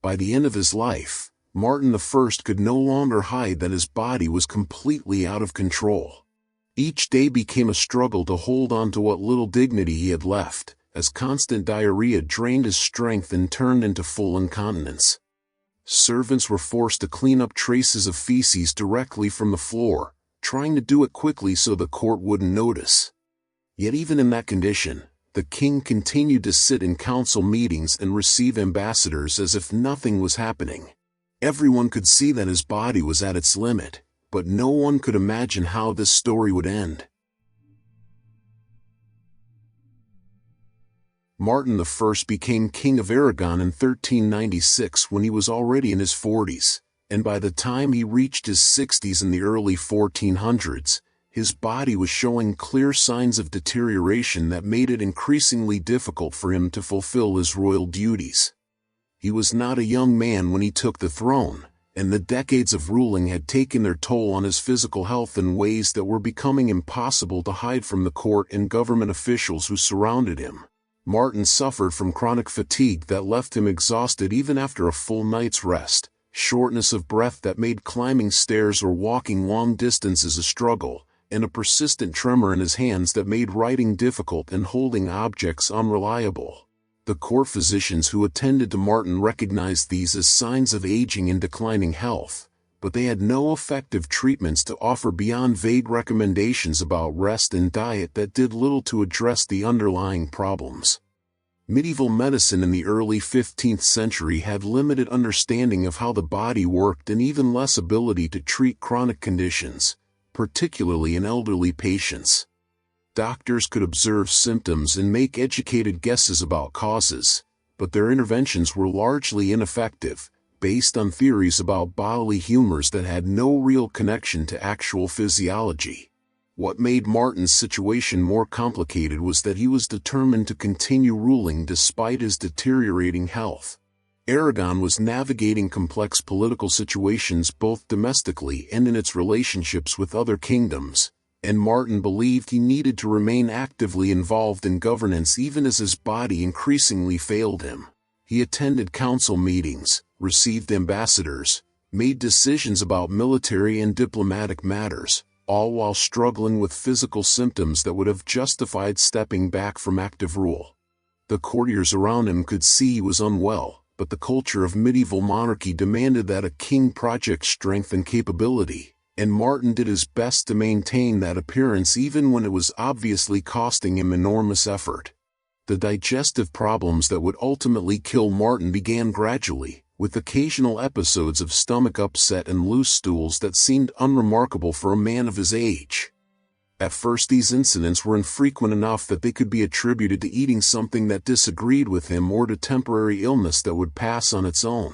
By the end of his life, Martin I could no longer hide that his body was completely out of control. Each day became a struggle to hold on to what little dignity he had left, as constant diarrhea drained his strength and turned into full incontinence. Servants were forced to clean up traces of feces directly from the floor, trying to do it quickly so the court wouldn't notice. Yet even in that condition, the king continued to sit in council meetings and receive ambassadors as if nothing was happening. Everyone could see that his body was at its limit, but no one could imagine how this story would end. Martin I became King of Aragon in 1396 when he was already in his 40s, and by the time he reached his 60s in the early 1400s, his body was showing clear signs of deterioration that made it increasingly difficult for him to fulfill his royal duties. He was not a young man when he took the throne, and the decades of ruling had taken their toll on his physical health in ways that were becoming impossible to hide from the court and government officials who surrounded him. Martin suffered from chronic fatigue that left him exhausted even after a full night's rest, shortness of breath that made climbing stairs or walking long distances a struggle, and a persistent tremor in his hands that made writing difficult and holding objects unreliable. The court physicians who attended to Martin recognized these as signs of aging and declining health, but they had no effective treatments to offer beyond vague recommendations about rest and diet that did little to address the underlying problems. Medieval medicine in the early 15th century had limited understanding of how the body worked and even less ability to treat chronic conditions, particularly in elderly patients. Doctors could observe symptoms and make educated guesses about causes, but their interventions were largely ineffective, based on theories about bodily humors that had no real connection to actual physiology. What made Martin's situation more complicated was that he was determined to continue ruling despite his deteriorating health. Aragon was navigating complex political situations both domestically and in its relationships with other kingdoms, and Martin believed he needed to remain actively involved in governance even as his body increasingly failed him. He attended council meetings, received ambassadors, made decisions about military and diplomatic matters, all while struggling with physical symptoms that would have justified stepping back from active rule. The courtiers around him could see he was unwell, but the culture of medieval monarchy demanded that a king project strength and capability, and Martin did his best to maintain that appearance even when it was obviously costing him enormous effort. The digestive problems that would ultimately kill Martin began gradually, with occasional episodes of stomach upset and loose stools that seemed unremarkable for a man of his age. At first these incidents were infrequent enough that they could be attributed to eating something that disagreed with him or to temporary illness that would pass on its own.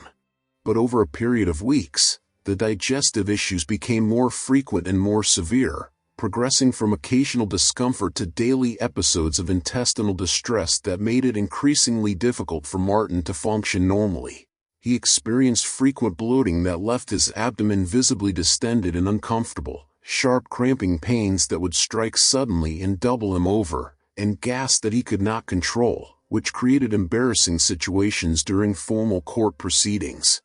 But over a period of weeks, the digestive issues became more frequent and more severe, progressing from occasional discomfort to daily episodes of intestinal distress that made it increasingly difficult for Martin to function normally. He experienced frequent bloating that left his abdomen visibly distended and uncomfortable, sharp cramping pains that would strike suddenly and double him over, and gas that he could not control, which created embarrassing situations during formal court proceedings.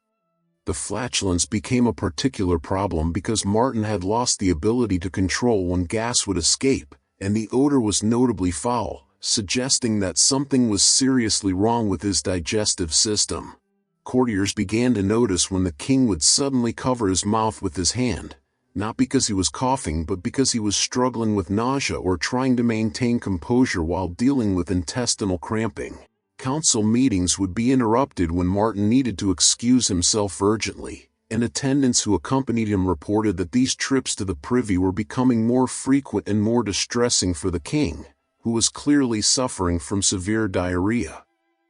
The flatulence became a particular problem because Martin had lost the ability to control when gas would escape, and the odor was notably foul, suggesting that something was seriously wrong with his digestive system. Courtiers began to notice when the king would suddenly cover his mouth with his hand, not because he was coughing but because he was struggling with nausea or trying to maintain composure while dealing with intestinal cramping. Council meetings would be interrupted when Martin needed to excuse himself urgently, and attendants who accompanied him reported that these trips to the privy were becoming more frequent and more distressing for the king, who was clearly suffering from severe diarrhea.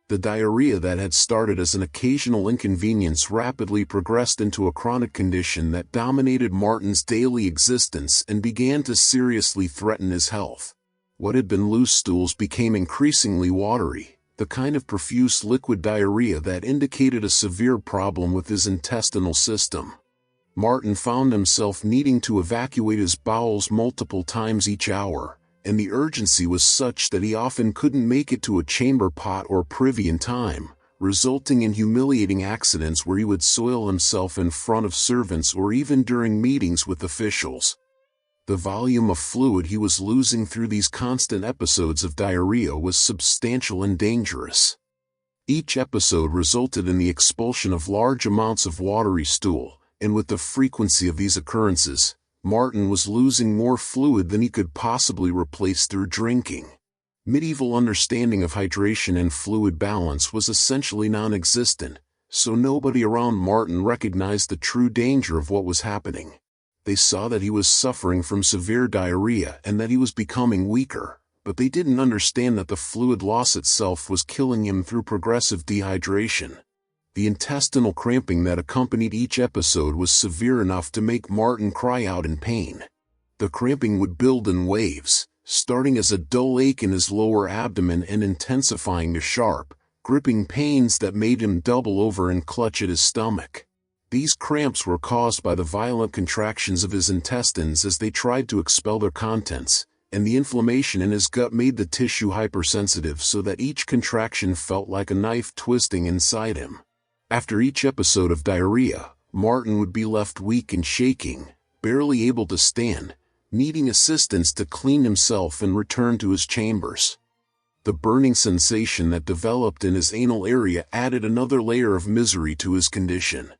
The diarrhea that had started as an occasional inconvenience rapidly progressed into a chronic condition that dominated Martin's daily existence and began to seriously threaten his health. What had been loose stools became increasingly watery, the kind of profuse liquid diarrhea that indicated a severe problem with his intestinal system. Martin found himself needing to evacuate his bowels multiple times each hour, and the urgency was such that he often couldn't make it to a chamber pot or privy in time, resulting in humiliating accidents where he would soil himself in front of servants or even during meetings with officials. The volume of fluid he was losing through these constant episodes of diarrhea was substantial and dangerous. Each episode resulted in the expulsion of large amounts of watery stool, and with the frequency of these occurrences, Martin was losing more fluid than he could possibly replace through drinking. Medieval understanding of hydration and fluid balance was essentially non-existent, so nobody around Martin recognized the true danger of what was happening. They saw that he was suffering from severe diarrhea and that he was becoming weaker, but they didn't understand that the fluid loss itself was killing him through progressive dehydration. The intestinal cramping that accompanied each episode was severe enough to make Martin cry out in pain. The cramping would build in waves, starting as a dull ache in his lower abdomen and intensifying to sharp, gripping pains that made him double over and clutch at his stomach. These cramps were caused by the violent contractions of his intestines as they tried to expel their contents, and the inflammation in his gut made the tissue hypersensitive so that each contraction felt like a knife twisting inside him. After each episode of diarrhea, Martin would be left weak and shaking, barely able to stand, needing assistance to clean himself and return to his chambers. The burning sensation that developed in his anal area added another layer of misery to his condition.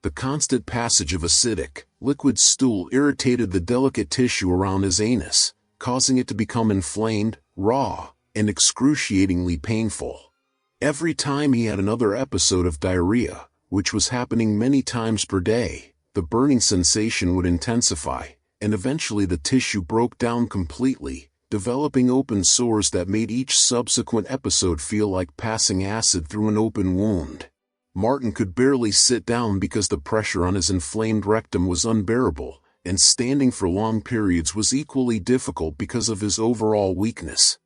The constant passage of acidic, liquid stool irritated the delicate tissue around his anus, causing it to become inflamed, raw, and excruciatingly painful. Every time he had another episode of diarrhea, which was happening many times per day, the burning sensation would intensify, and eventually the tissue broke down completely, developing open sores that made each subsequent episode feel like passing acid through an open wound. Martin could barely sit down because the pressure on his inflamed rectum was unbearable, and standing for long periods was equally difficult because of his overall weakness.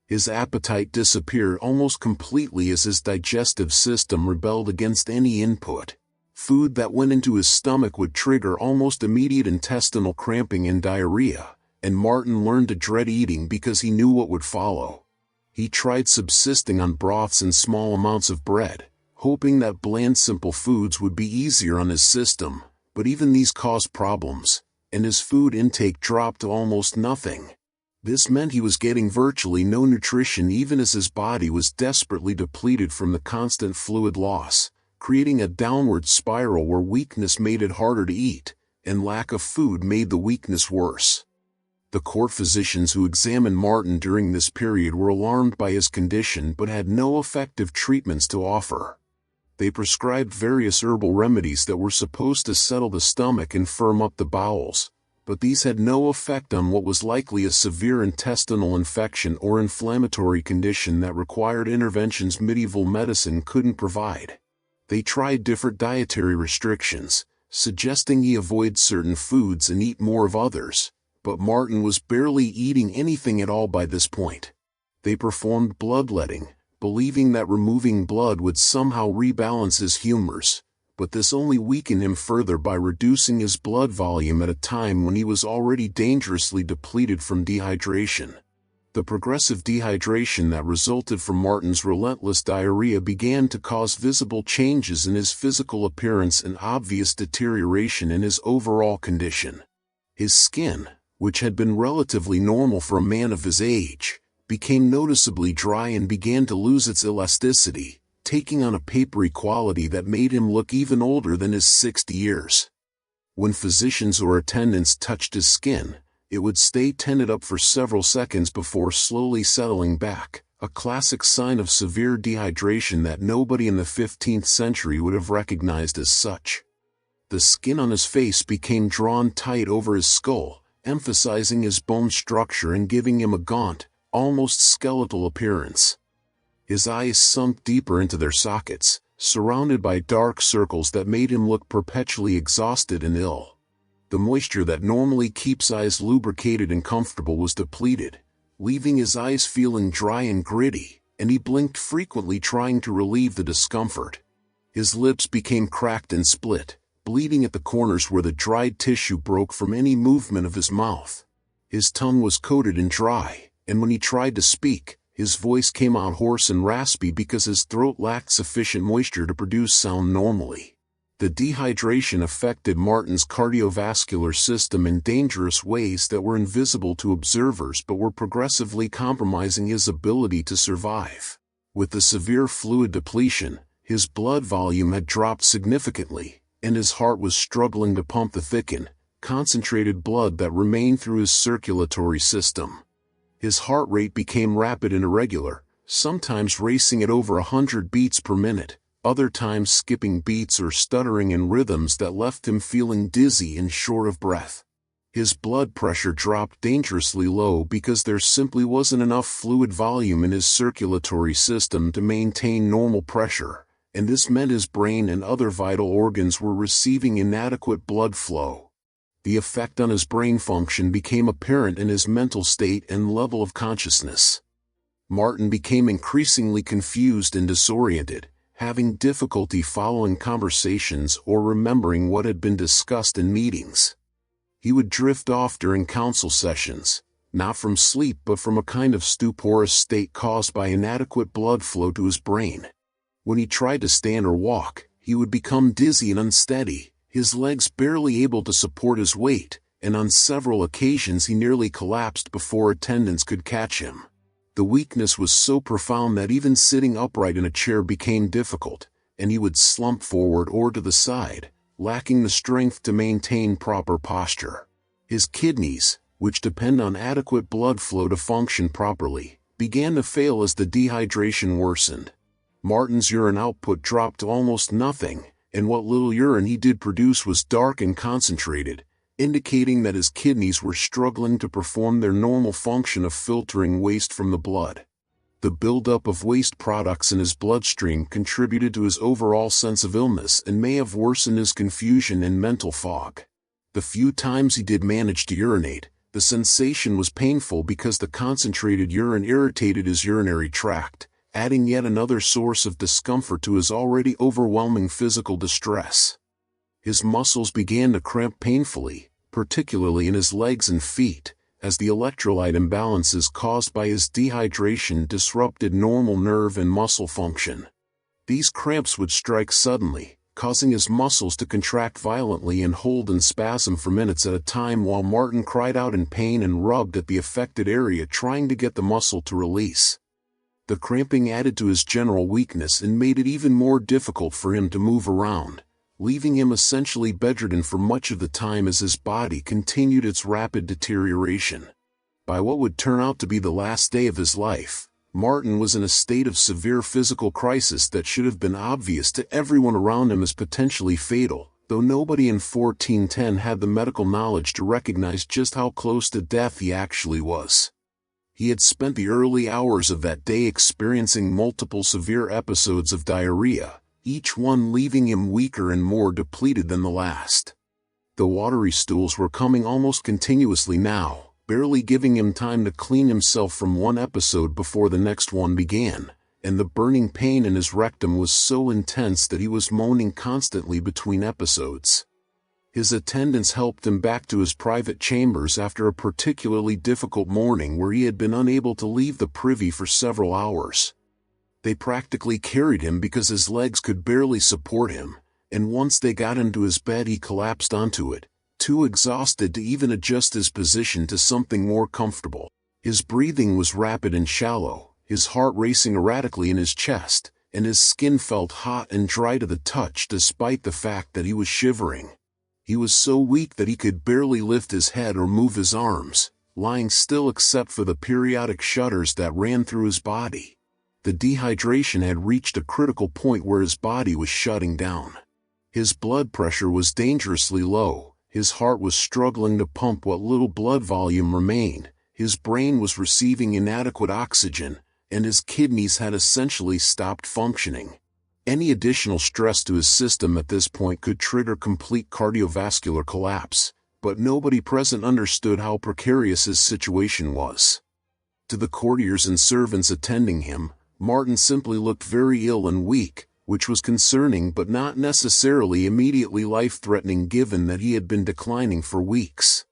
His appetite disappeared almost completely as his digestive system rebelled against any input. Food that went into his stomach would trigger almost immediate intestinal cramping and diarrhea, and Martin learned to dread eating because he knew what would follow. He tried subsisting on broths and small amounts of bread, hoping that bland simple foods would be easier on his system, but even these caused problems, and his food intake dropped to almost nothing. This meant he was getting virtually no nutrition even as his body was desperately depleted from the constant fluid loss, creating a downward spiral where weakness made it harder to eat, and lack of food made the weakness worse. The court physicians who examined Martin during this period were alarmed by his condition but had no effective treatments to offer. They prescribed various herbal remedies that were supposed to settle the stomach and firm up the bowels, but these had no effect on what was likely a severe intestinal infection or inflammatory condition that required interventions medieval medicine couldn't provide. They tried different dietary restrictions, suggesting he avoid certain foods and eat more of others, but Martin was barely eating anything at all by this point. They performed bloodletting, believing that removing blood would somehow rebalance his humors, but this only weakened him further by reducing his blood volume at a time when he was already dangerously depleted from dehydration. The progressive dehydration that resulted from Martin's relentless diarrhea began to cause visible changes in his physical appearance and obvious deterioration in his overall condition. His skin, which had been relatively normal for a man of his age, became noticeably dry and began to lose its elasticity, taking on a papery quality that made him look even older than his 60 years. When physicians or attendants touched his skin, it would stay tented up for several seconds before slowly settling back, a classic sign of severe dehydration that nobody in the 15th century would have recognized as such. The skin on his face became drawn tight over his skull, emphasizing his bone structure and giving him a gaunt, almost skeletal appearance. His eyes sunk deeper into their sockets, surrounded by dark circles that made him look perpetually exhausted and ill. The moisture that normally keeps eyes lubricated and comfortable was depleted, leaving his eyes feeling dry and gritty, and he blinked frequently trying to relieve the discomfort. His lips became cracked and split, bleeding at the corners where the dried tissue broke from any movement of his mouth. His tongue was coated and dry, and when he tried to speak, His voice came out hoarse and raspy because his throat lacked sufficient moisture to produce sound normally. The dehydration affected Martin's cardiovascular system in dangerous ways that were invisible to observers but were progressively compromising his ability to survive. With the severe fluid depletion, his blood volume had dropped significantly, and his heart was struggling to pump the thickened, concentrated blood that remained through his circulatory system. His heart rate became rapid and irregular, sometimes racing at over 100 beats per minute, other times skipping beats or stuttering in rhythms that left him feeling dizzy and short of breath. His blood pressure dropped dangerously low because there simply wasn't enough fluid volume in his circulatory system to maintain normal pressure, and this meant his brain and other vital organs were receiving inadequate blood flow. The effect on his brain function became apparent in his mental state and level of consciousness. Martin became increasingly confused and disoriented, having difficulty following conversations or remembering what had been discussed in meetings. He would drift off during council sessions, not from sleep but from a kind of stuporous state caused by inadequate blood flow to his brain. When he tried to stand or walk, he would become dizzy and unsteady, his legs barely able to support his weight, and on several occasions he nearly collapsed before attendants could catch him. The weakness was so profound that even sitting upright in a chair became difficult, and he would slump forward or to the side, lacking the strength to maintain proper posture. His kidneys, which depend on adequate blood flow to function properly, began to fail as the dehydration worsened. Martin's urine output dropped to almost nothing, and what little urine he did produce was dark and concentrated, indicating that his kidneys were struggling to perform their normal function of filtering waste from the blood. The buildup of waste products in his bloodstream contributed to his overall sense of illness and may have worsened his confusion and mental fog. The few times he did manage to urinate, the sensation was painful because the concentrated urine irritated his urinary tract, adding yet another source of discomfort to his already overwhelming physical distress. His muscles began to cramp painfully, particularly in his legs and feet, as the electrolyte imbalances caused by his dehydration disrupted normal nerve and muscle function. These cramps would strike suddenly, causing his muscles to contract violently and hold in spasm for minutes at a time while Martin cried out in pain and rubbed at the affected area trying to get the muscle to release. The cramping added to his general weakness and made it even more difficult for him to move around, leaving him essentially bedridden for much of the time as his body continued its rapid deterioration. By what would turn out to be the last day of his life, Martin was in a state of severe physical crisis that should have been obvious to everyone around him as potentially fatal, though nobody in 1410 had the medical knowledge to recognize just how close to death he actually was. He had spent the early hours of that day experiencing multiple severe episodes of diarrhea, each one leaving him weaker and more depleted than the last. The watery stools were coming almost continuously now, barely giving him time to clean himself from one episode before the next one began, and the burning pain in his rectum was so intense that he was moaning constantly between episodes. His attendants helped him back to his private chambers after a particularly difficult morning where he had been unable to leave the privy for several hours. They practically carried him because his legs could barely support him, and once they got him to his bed he collapsed onto it, too exhausted to even adjust his position to something more comfortable. His breathing was rapid and shallow, his heart racing erratically in his chest, and his skin felt hot and dry to the touch despite the fact that he was shivering. He was so weak that he could barely lift his head or move his arms, lying still except for the periodic shudders that ran through his body. The dehydration had reached a critical point where his body was shutting down. His blood pressure was dangerously low, his heart was struggling to pump what little blood volume remained, his brain was receiving inadequate oxygen, and his kidneys had essentially stopped functioning. Any additional stress to his system at this point could trigger complete cardiovascular collapse, but nobody present understood how precarious his situation was. To the courtiers and servants attending him, Martin simply looked very ill and weak, which was concerning but not necessarily immediately life-threatening given that he had been declining for weeks.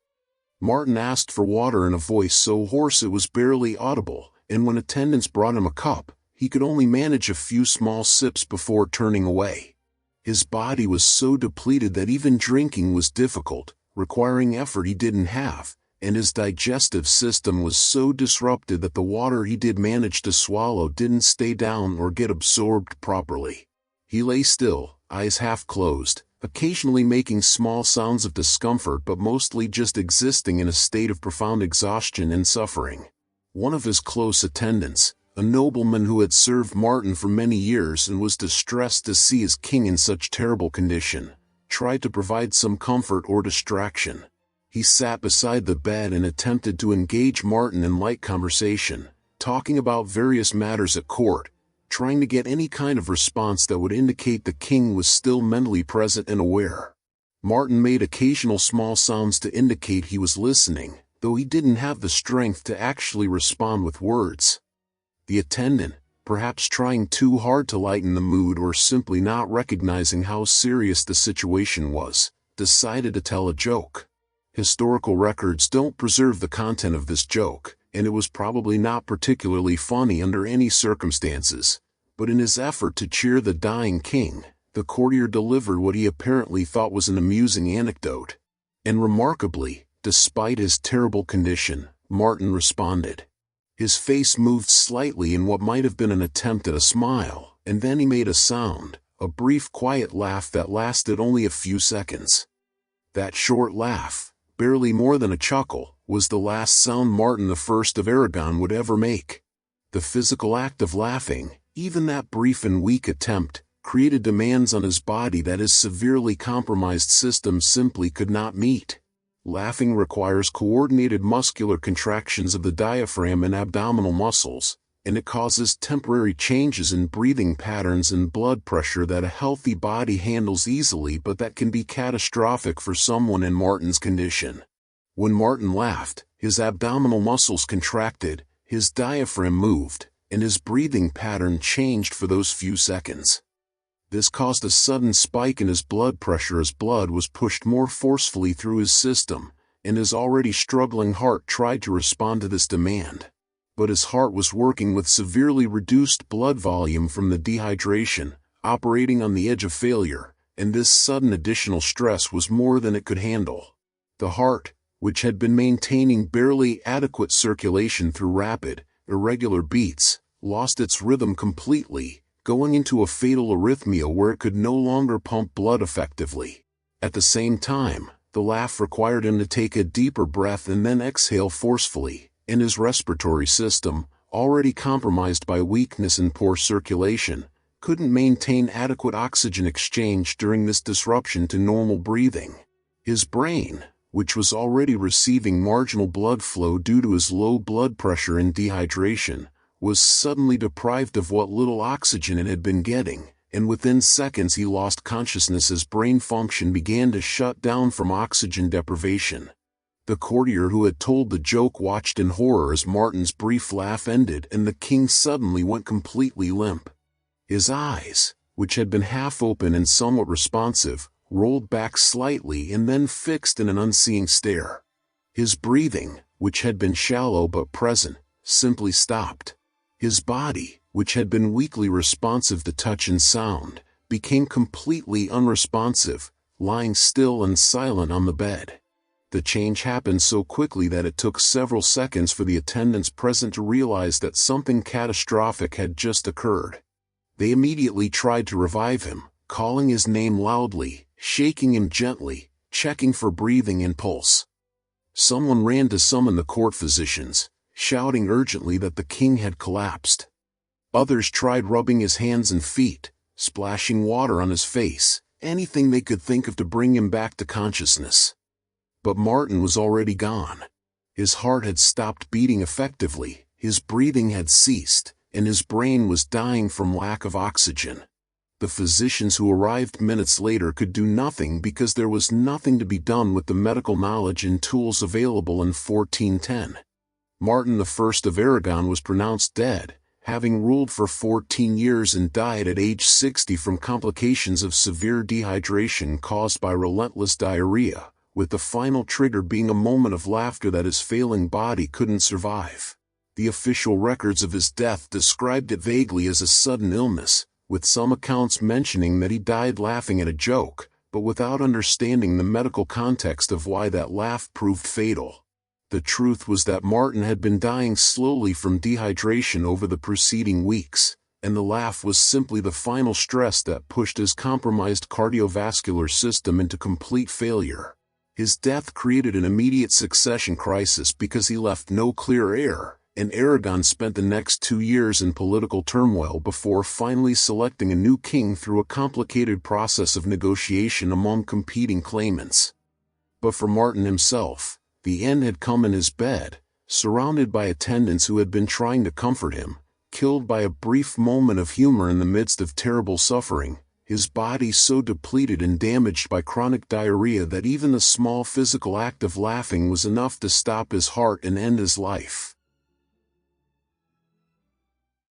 Martin asked for water in a voice so hoarse it was barely audible, and when attendants brought him a cup, he could only manage a few small sips before turning away. His body was so depleted that even drinking was difficult, requiring effort he didn't have, and his digestive system was so disrupted that the water he did manage to swallow didn't stay down or get absorbed properly. He lay still, eyes half closed, occasionally making small sounds of discomfort but mostly just existing in a state of profound exhaustion and suffering. One of his close attendants, a nobleman who had served Martin for many years and was distressed to see his king in such terrible condition, tried to provide some comfort or distraction. He sat beside the bed and attempted to engage Martin in light conversation, talking about various matters at court, trying to get any kind of response that would indicate the king was still mentally present and aware. Martin made occasional small sounds to indicate he was listening, though he didn't have the strength to actually respond with words. The attendant, perhaps trying too hard to lighten the mood or simply not recognizing how serious the situation was, decided to tell a joke. Historical records don't preserve the content of this joke, and it was probably not particularly funny under any circumstances, but in his effort to cheer the dying king, the courtier delivered what he apparently thought was an amusing anecdote. And remarkably, despite his terrible condition, Martin responded. His face moved slightly in what might have been an attempt at a smile, and then he made a sound, a brief quiet laugh that lasted only a few seconds. That short laugh, barely more than a chuckle, was the last sound Martin I of Aragon would ever make. The physical act of laughing, even that brief and weak attempt, created demands on his body that his severely compromised system simply could not meet. Laughing requires coordinated muscular contractions of the diaphragm and abdominal muscles, and it causes temporary changes in breathing patterns and blood pressure that a healthy body handles easily but that can be catastrophic for someone in Martin's condition. When Martin laughed, his abdominal muscles contracted, his diaphragm moved, and his breathing pattern changed for those few seconds. This caused a sudden spike in his blood pressure as blood was pushed more forcefully through his system, and his already struggling heart tried to respond to this demand. But his heart was working with severely reduced blood volume from the dehydration, operating on the edge of failure, and this sudden additional stress was more than it could handle. The heart, which had been maintaining barely adequate circulation through rapid, irregular beats, lost its rhythm completely, going into a fatal arrhythmia where it could no longer pump blood effectively. At the same time, the laugh required him to take a deeper breath and then exhale forcefully, and his respiratory system, already compromised by weakness and poor circulation, couldn't maintain adequate oxygen exchange during this disruption to normal breathing. His brain, which was already receiving marginal blood flow due to his low blood pressure and dehydration, was suddenly deprived of what little oxygen it had been getting, and within seconds he lost consciousness as brain function began to shut down from oxygen deprivation. The courtier who had told the joke watched in horror as Martin's brief laugh ended and the king suddenly went completely limp. His eyes, which had been half open and somewhat responsive, rolled back slightly and then fixed in an unseeing stare. His breathing, which had been shallow but present, simply stopped. His body, which had been weakly responsive to touch and sound, became completely unresponsive, lying still and silent on the bed. The change happened so quickly that it took several seconds for the attendants present to realize that something catastrophic had just occurred. They immediately tried to revive him, calling his name loudly, shaking him gently, checking for breathing and pulse. Someone ran to summon the court physicians, shouting urgently that the king had collapsed. Others tried rubbing his hands and feet, splashing water on his face, anything they could think of to bring him back to consciousness. But Martin was already gone. His heart had stopped beating effectively, his breathing had ceased, and his brain was dying from lack of oxygen. The physicians who arrived minutes later could do nothing because there was nothing to be done with the medical knowledge and tools available in 1410. Martin I of Aragon was pronounced dead, having ruled for 14 years and died at age 60 from complications of severe dehydration caused by relentless diarrhea, with the final trigger being a moment of laughter that his failing body couldn't survive. The official records of his death described it vaguely as a sudden illness, with some accounts mentioning that he died laughing at a joke, but without understanding the medical context of why that laugh proved fatal. The truth was that Martin had been dying slowly from dehydration over the preceding weeks, and the laugh was simply the final stress that pushed his compromised cardiovascular system into complete failure. His death created an immediate succession crisis because he left no clear heir, and Aragon spent the next 2 years in political turmoil before finally selecting a new king through a complicated process of negotiation among competing claimants. But for Martin himself, the end had come in his bed, surrounded by attendants who had been trying to comfort him, killed by a brief moment of humor in the midst of terrible suffering, his body so depleted and damaged by chronic diarrhea that even the small physical act of laughing was enough to stop his heart and end his life.